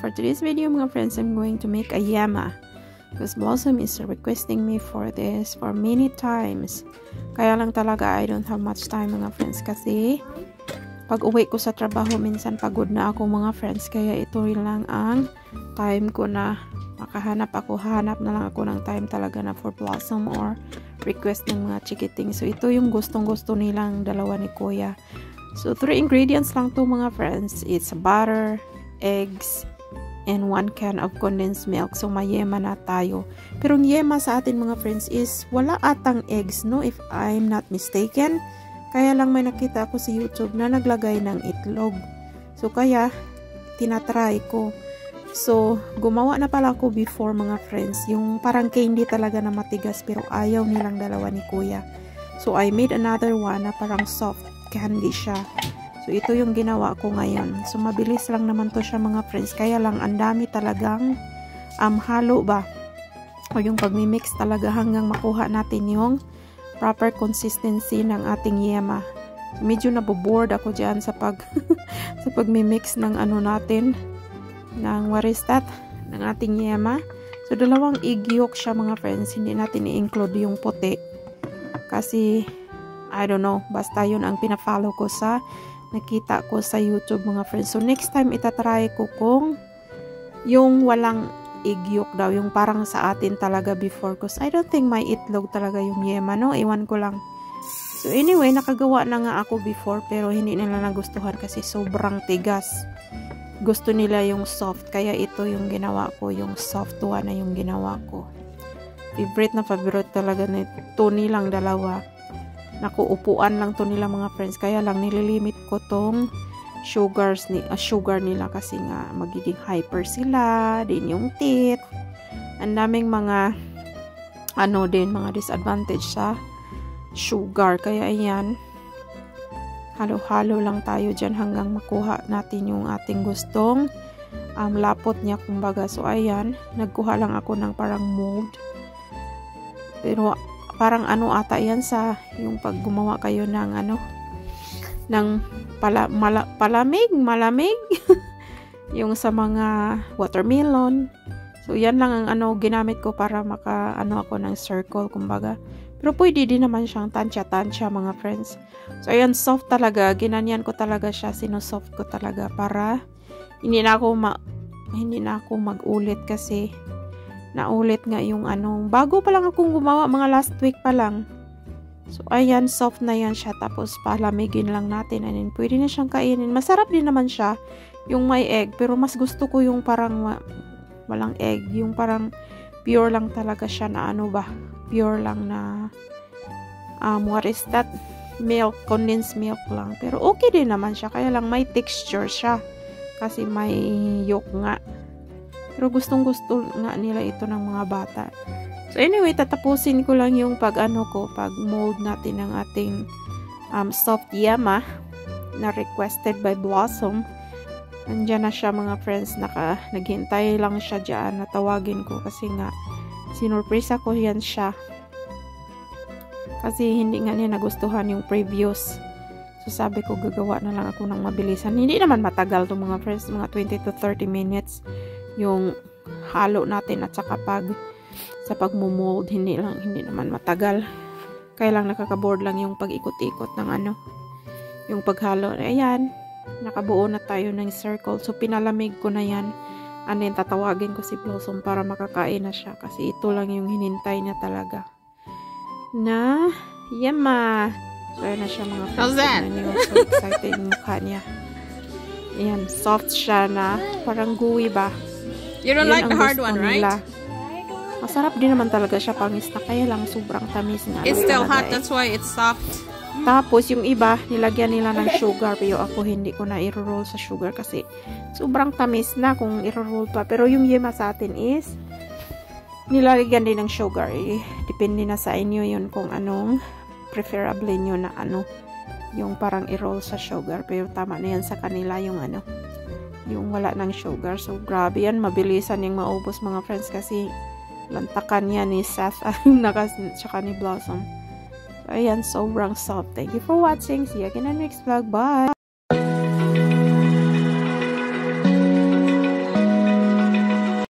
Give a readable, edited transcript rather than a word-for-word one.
for today's video mga friends, I'm going to make a yema. Because Blossom is requesting me for this for many times. Kaya lang talaga I don't have much time mga friends. Kasi pag uwi ko sa trabaho minsan pagod na ako mga friends. Kaya ito lang ang time ko na makahanap ako. Hanap na lang ako ng time talaga na for Blossom or request ng mga chikiting. So ito yung gustong gusto nilang dalawa ni Kuya. So 3 ingredients lang to mga friends. It's butter, eggs, and 1 can of condensed milk. So may yema na tayo. Pero yung yema sa atin mga friends is wala atang eggs, no, if I'm not mistaken. Kaya lang may nakita ako sa YouTube na naglagay ng itlog. So kaya tinatry ko. So gumawa na pala ako before mga friends. Yung parang candy talaga na matigas pero ayaw nilang dalawa ni Kuya. So I made another one na parang soft candy siya. So ito yung ginawa ko ngayon. So mabilis lang naman to siya mga friends. Kaya lang ang dami talagang halo ba. O yung pagmi-mix talaga hanggang makuha natin yung proper consistency ng ating yema. So medyo naboboard ako dyan sa sa pagmi-mix ng ano natin, ng what is that, ng ating yema. So 2 egg yolk siya mga friends. Hindi natin i-include yung puti. Kasi I don't know, basta yun ang pina-follow ko sa nakita ko sa YouTube mga friends. So next time itatry ko kung yung walang egg yolk daw, yung parang sa atin talaga before, because I don't think may itlog talaga yung yema, no? Iwan ko lang. So anyway, nakagawa na nga ako before pero hindi nila nagustuhan kasi sobrang tigas. Gusto nila yung soft, kaya ito yung ginawa ko, yung soft one na yung ginawa ko. Favorite na favorite talaga nito nilang dalawa. Naku, upuan lang to nila mga friends. Kaya lang nililimit ko tong sugar nila kasi nga magiging hyper sila. Din yung teeth. Ang daming mga mga disadvantage sa sugar. Kaya ayan, halo-halo lang tayo dyan hanggang makuha natin yung ating gustong lapot niya kumbaga. So ayan, nagkuha lang ako ng parang mold. Pero parang ata yan sa yung pag gumawa kayo ng ng malamig yung sa mga watermelon. So yan lang ang ginamit ko para maka ako ng circle kumbaga. Pero pwede din naman siyang tansya mga friends. So ayan, soft talaga, ginanyan ko talaga siya, sinosoft ko talaga para hindi na ako mag-ulit kasi naulit nga yung bago pa lang akong gumawa, mga last week pa lang. So ayan, soft na yan siya, tapos palamigin lang natin and then pwede na siyang kainin. Masarap din naman siya yung may egg, pero mas gusto ko yung parang walang egg, yung parang pure lang talaga siya na pure lang na what is that, milk, condensed milk lang. Pero okay din naman siya, kaya lang may texture siya kasi may yolk nga. Pero gustong-gusto nga nila ito ng mga bata. So anyway, tatapusin ko lang yung pag mold natin ng ating soft yema na requested by Blossom. Nandiyan na siya mga friends, naghintay lang siya dyan, natawagin ko kasi nga sinurpresa ko yan siya. Kasi hindi nga niya nagustuhan yung previous. So sabi ko gagawa na lang ako ng mabilisan. Hindi naman matagal to mga friends, mga 20 to 30 minutes yung halo natin at saka sa pagmo-mold, hindi naman matagal. Kaya lang nakaka-board lang yung pag-ikot-ikot ng yung paghalo. Ayan, nakabuo na tayo ng circle. So pinalamig ko na yan. And then tatawagin ko si Blossom para makakain na siya kasi ito lang yung hinintay niya talaga na yema. So ayan na siya mga friends. How's that? So excited yung mukha niya. Ayan, soft siya na parang gooey ba. You don't like the hard one, right? Masarap din naman talaga siya, pangis na, kaya lang sobrang tamis nga. It's still hot, that's why it's soft. Tapos yung iba, nilagyan nila ng sugar, pero ako hindi ko na i-roll sa sugar kasi sobrang tamis na kung i-roll pa. Pero yung yema sa atin is nilagyan din ng sugar. Depende na sa inyo yun kung anong preferable nyo na yung parang i-roll sa sugar. Pero tama na yan sa kanila yung yung wala ng sugar. So grabe yan, mabilisan yung maubos mga friends kasi lantakan yan ni Seth tsaka ni Blossom. So ayan, sobrang soft. Thank you for watching. See you again on next vlog. Bye!